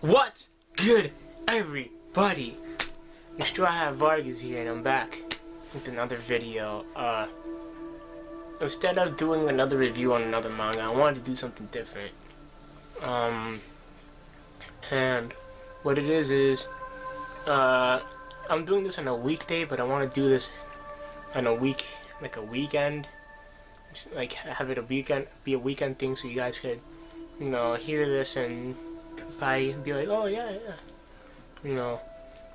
What good, everybody? It's Straw Hat Vargas here, and I'm back with another video. Instead of doing another review on another manga, I wanted to do something different. And what it is I'm doing this on a weekday, but I want to do this on a weekend. Like have it be a weekend thing, so you guys could, hear this and probably be like, oh yeah,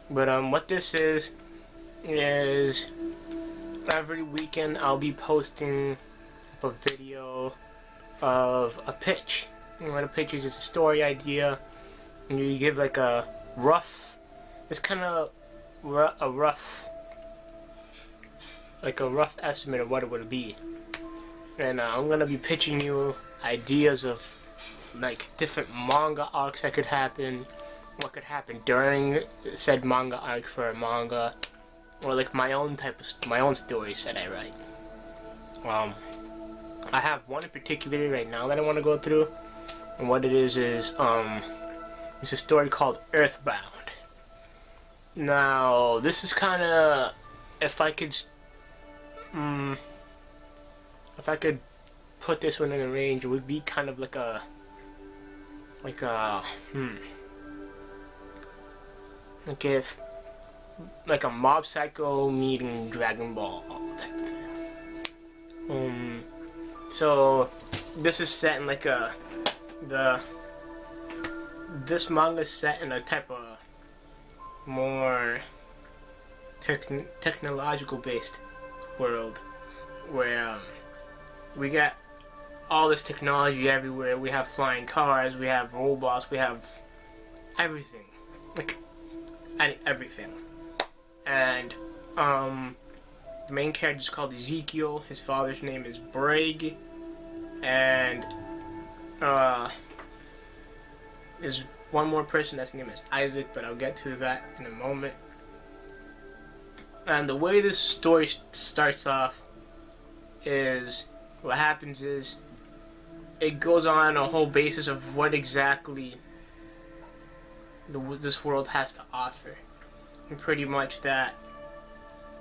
But what this is every weekend I'll be posting a video of a pitch. What a pitch is, just a story idea, and you give like a rough. It's kind of a rough estimate of what it would be. And I'm gonna be pitching you ideas of like different manga arcs that could happen, what could happen during said manga arc for a manga, or like my own stories that I write. I have one in particular right now that I want to go through, and what it is it's a story called Earthbound. Now this is kind of, if I could put this one in a range, it would be kind of like a Mob Psycho meeting Dragon Ball type of thing. So this is set in this manga is set in a type of more technological based world where we got all this technology everywhere. We have flying cars, we have robots, we have everything, everything. And the main character is called Ezekiel. His father's name is Brig, and there's one more person that's name is Isaac, but I'll get to that in a moment. And the way this story starts off is, what happens is, it goes on a whole basis of what exactly this world has to offer. And pretty much that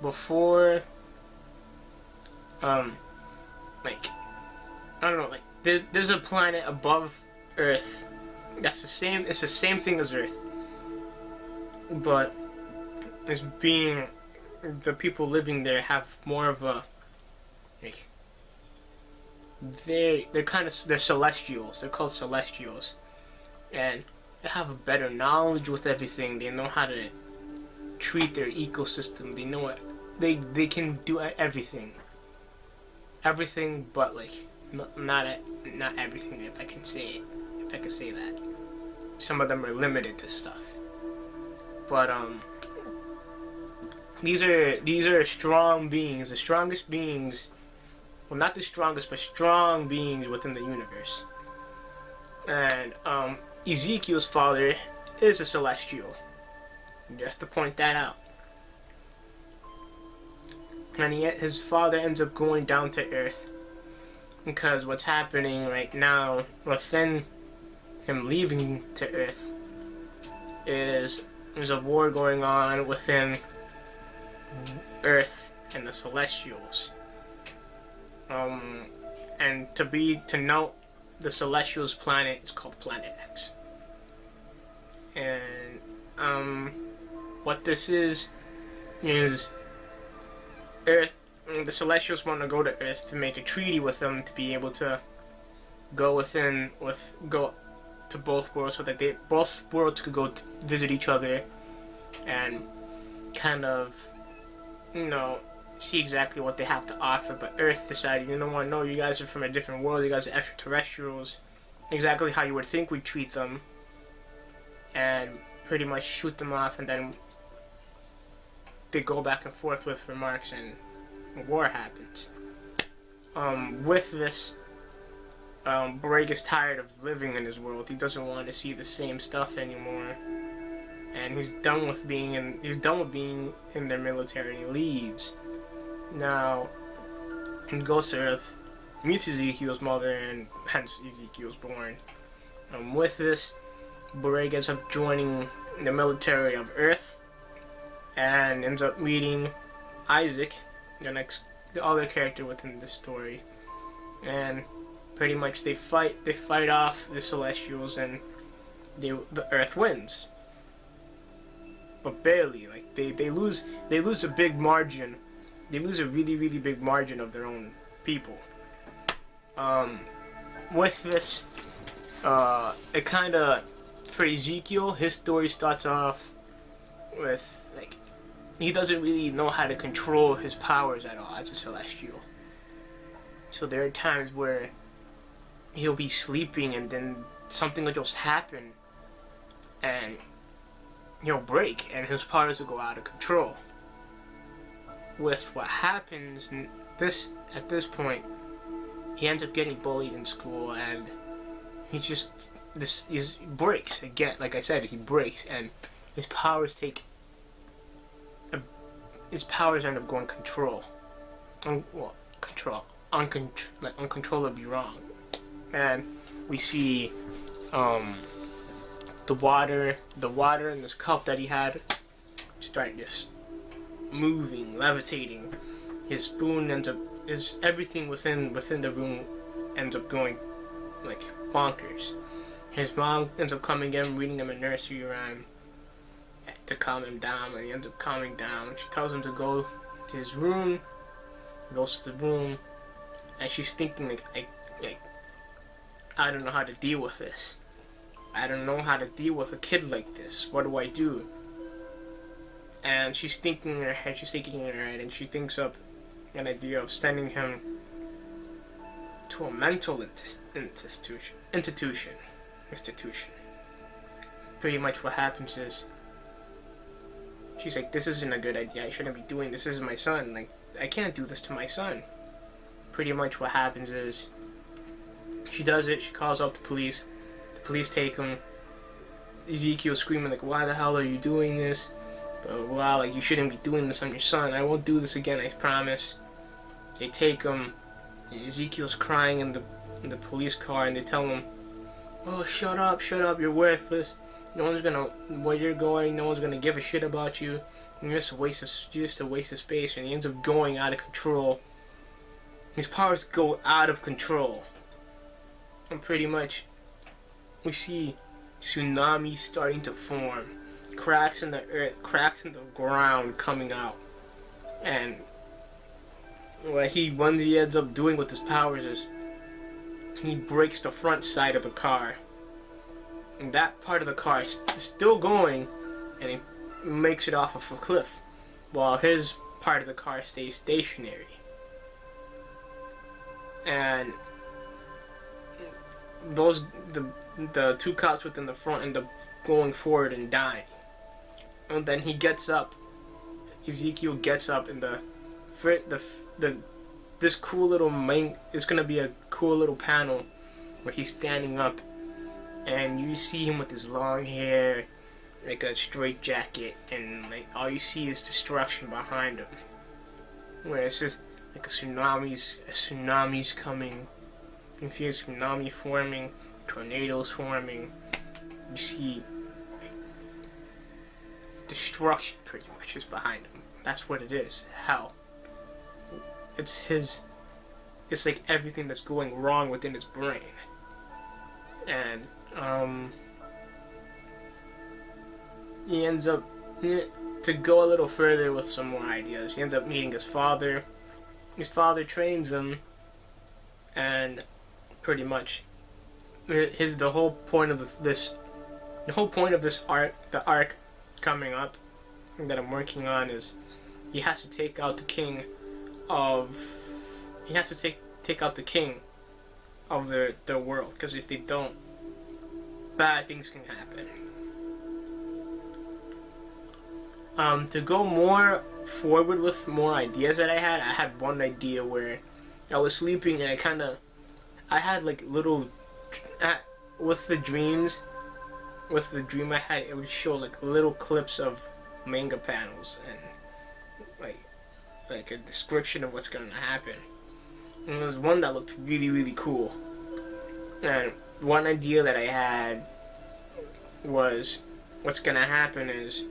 before, there's a planet above Earth that's it's the same thing as Earth, but the people living there have more of a, they're celestials. They're called celestials, and they have a better knowledge with everything. They know how to treat their ecosystem. They know what they can do everything, but not everything. If I can say that, some of them are limited to stuff. But these are strong beings, the strongest beings. Well, not the strongest, but strong beings within the universe. And Ezekiel's father is a celestial, just to point that out. And yet his father ends up going down to Earth, because what's happening right now within him leaving to Earth is there's a war going on within Earth and the Celestials. And to note, the Celestials planet is called Planet X. And what this is Earth. The Celestials want to go to Earth to make a treaty with them to be able to go to both worlds, so that both worlds could go visit each other and kind of, see exactly what they have to offer. But Earth decided, no, you guys are from a different world, you guys are extraterrestrials, exactly how you would think we'd treat them, and pretty much shoot them off, and then they go back and forth with remarks, and war happens. With this, Brig is tired of living in his world. He doesn't want to see the same stuff anymore, and he's done with being in their military, and he leaves. Now, he goes to Earth, meets Ezekiel's mother, and hence Ezekiel's born. With this, Boreg ends up joining the military of Earth and ends up meeting Isaac, the other character within the story, and pretty much they fight off the Celestials, and the Earth wins, but barely. Like they lose a big margin. They lose a really big margin of their own people. With this, it kind of, for Ezekiel, his story starts off with, like, he doesn't really know how to control his powers at all as a Celestial. So there are times where he'll be sleeping and then something will just happen and he'll break and his powers will go out of control. With what happens at this point, he ends up getting bullied in school, and he breaks again. Like I said, he breaks, and his powers end up going control. Uncontrollably wrong. And we see the water in this cup that he had start just moving, levitating. His spoon everything within the room ends up going like bonkers. His mom ends up coming in, reading him a nursery rhyme to calm him down, and he ends up calming down. She tells him to go to his room. He goes to the room, and she's thinking like I don't know how to deal with this. I don't know how to deal with a kid like this. What do I do? And she's thinking in her head, and she thinks up an idea of sending him to a mental institution. Pretty much what happens is, she's like, this isn't a good idea, I shouldn't be doing this, this is my son, like, I can't do this to my son. Pretty much what happens is, she does it, she calls up the police take him. Ezekiel screaming like, why the hell are you doing this? Wow, like, you shouldn't be doing this on your son. I won't do this again, I promise. They take him. Ezekiel's crying in the police car, and they tell him, oh, shut up, you're worthless. No one's gonna, where you're going, no one's gonna give a shit about you. You're just a waste of space. And he ends up going out of control. His powers go out of control. And pretty much, we see tsunamis starting to form. Cracks in the earth, cracks in the ground coming out. And what he ends up doing with his powers is he breaks the front side of the car. And that part of the car is still going, and he makes it off of a cliff, while his part of the car stays stationary. And the two cops within the front end up going forward and dying. And then he gets up. Ezekiel gets up, and this cool little it's gonna be a cool little panel where he's standing up, and you see him with his long hair, like a straight jacket, and like all you see is destruction behind him. Where it's just like a tsunami's coming. You can see a tsunami forming, tornadoes forming. You see destruction pretty much is behind him. That's what it is. Hell. It's like everything that's going wrong within his brain. And he ends up, to go a little further with some more ideas, he ends up meeting his father. His father trains him, and pretty much the whole point of this arc coming up that I'm working on is he has to take out the king of the world, because if they don't, bad things can happen. To go more forward with more ideas that I had one idea where I was sleeping and I had like little, with the dream I had, it would show like little clips of manga panels and like a description of what's gonna happen. And there was one that looked really cool. And one idea that I had was what's gonna happen is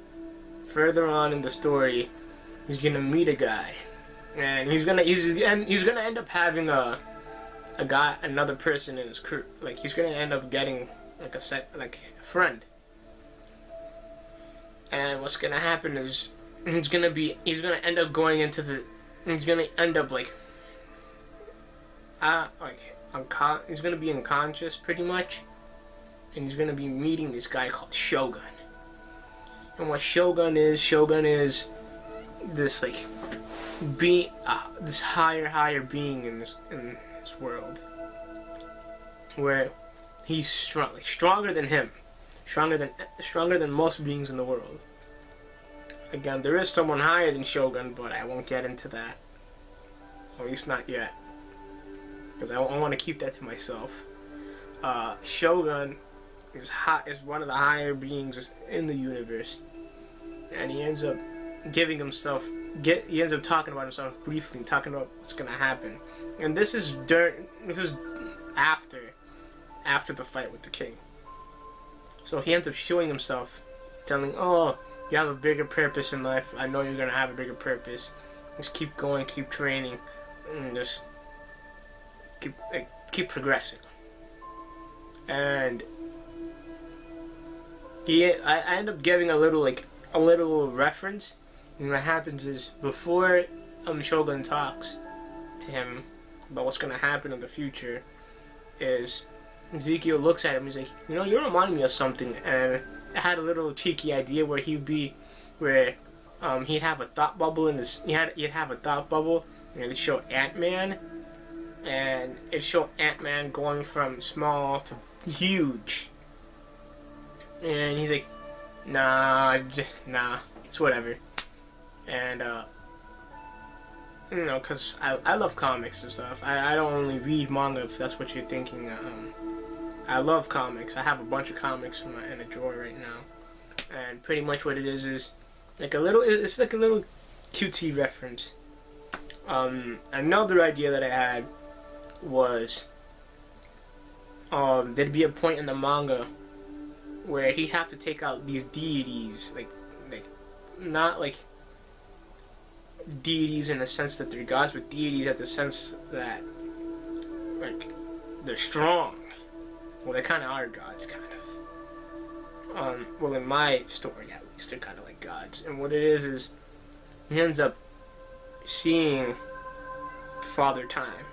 further on in the story, he's gonna meet a guy, and he's gonna end up having another person in his crew. Like he's gonna end up getting like a friend. And what's gonna happen is he's gonna end up going into the he's gonna end up he's gonna be unconscious pretty much, and he's gonna be meeting this guy called Shogun. And what Shogun is this like this higher being in this world, where he's stronger than him, stronger than most beings in the world. Again, there is someone higher than Shogun, but I won't get into that, at least not yet, because I want to keep that to myself. Shogun is one of the higher beings in the universe, and he ends up he ends up talking about himself briefly, and talking about what's gonna happen. And this is after the fight with the king. So he ends up showing himself, telling, "Oh, you have a bigger purpose in life. I know you're gonna have a bigger purpose. Just keep going, keep training, and just keep progressing." And I end up giving a little reference. And what happens is, before Shogun talks to him about what's gonna happen in the future, is Ezekiel looks at him. He's like, "You remind me of something." And I had a little cheeky idea where he'd have a thought bubble in his. He'd have a thought bubble, and it'd show Ant-Man, and it'd show Ant-Man going from small to huge. And he's like, nah, it's whatever. And because I love comics and stuff. I don't only read manga, if that's what you're thinking. I love comics. I have a bunch of comics in a drawer right now, and pretty much what it is like it's like a little cutesy reference. Another idea that I had was there'd be a point in the manga where he'd have to take out these deities, like not like deities in the sense that they're gods, but deities at the sense that like they're strong. Well, they kind of are gods, kind of. Well, in my story, at least, they're kind of like gods. And what it is he ends up seeing Father Time,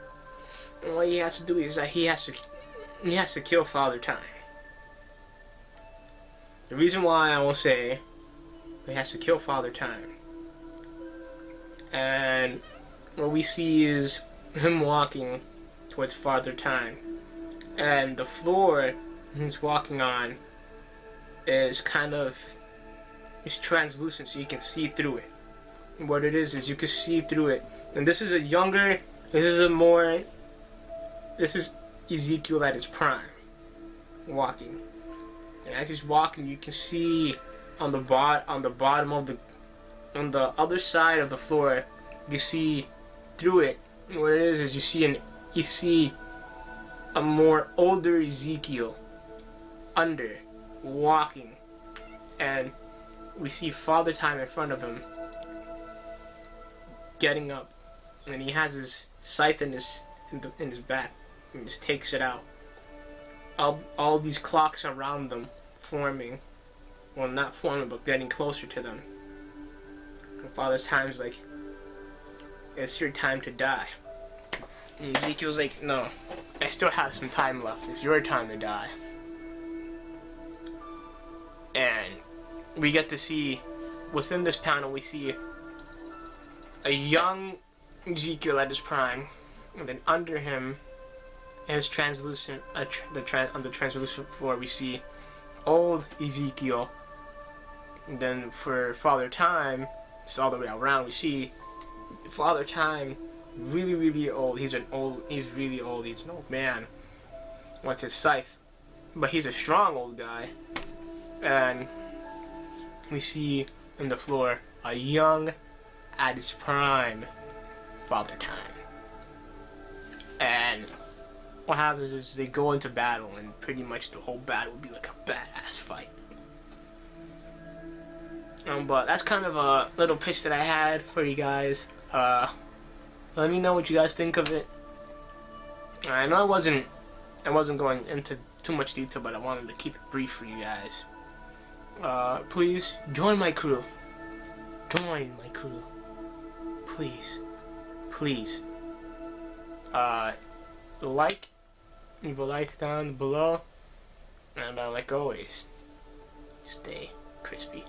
and what he has to do is that he has to kill Father Time. The reason why I will say he has to kill Father Time, and what we see is him walking towards Father Time, and the floor he's walking on is translucent, so you can see through it. And what it is you can see through it. And this is Ezekiel at his prime, walking. And as he's walking, you can see on the bottom of on the other side of the floor, you see through it. And what it is you see a more older Ezekiel under, walking, and we see Father Time in front of him, getting up, and he has his scythe in his back, and just takes it out. All these clocks around them forming, well, not forming, but getting closer to them. And Father Time's like, "It's your time to die." And Ezekiel's like, "No, I still have some time left. It's your time to die." And we get to see, within this panel, we see a young Ezekiel at his prime, and then under him, in his translucent, on the translucent floor, we see old Ezekiel. And then for Father Time, it's all the way around. We see Father Time, really, really old. He's really old. He's an old man with his scythe, but he's a strong old guy. And we see in the floor a young, at his prime, Father Time. And what happens is they go into battle, and pretty much the whole battle will be like a badass fight. But that's kind of a little pitch that I had for you guys. Let me know what you guys think of it. I know I wasn't going into too much detail, but I wanted to keep it brief for you guys. Please join my crew. Join my crew. Please. Please. Leave a like down below. And like always, stay crispy.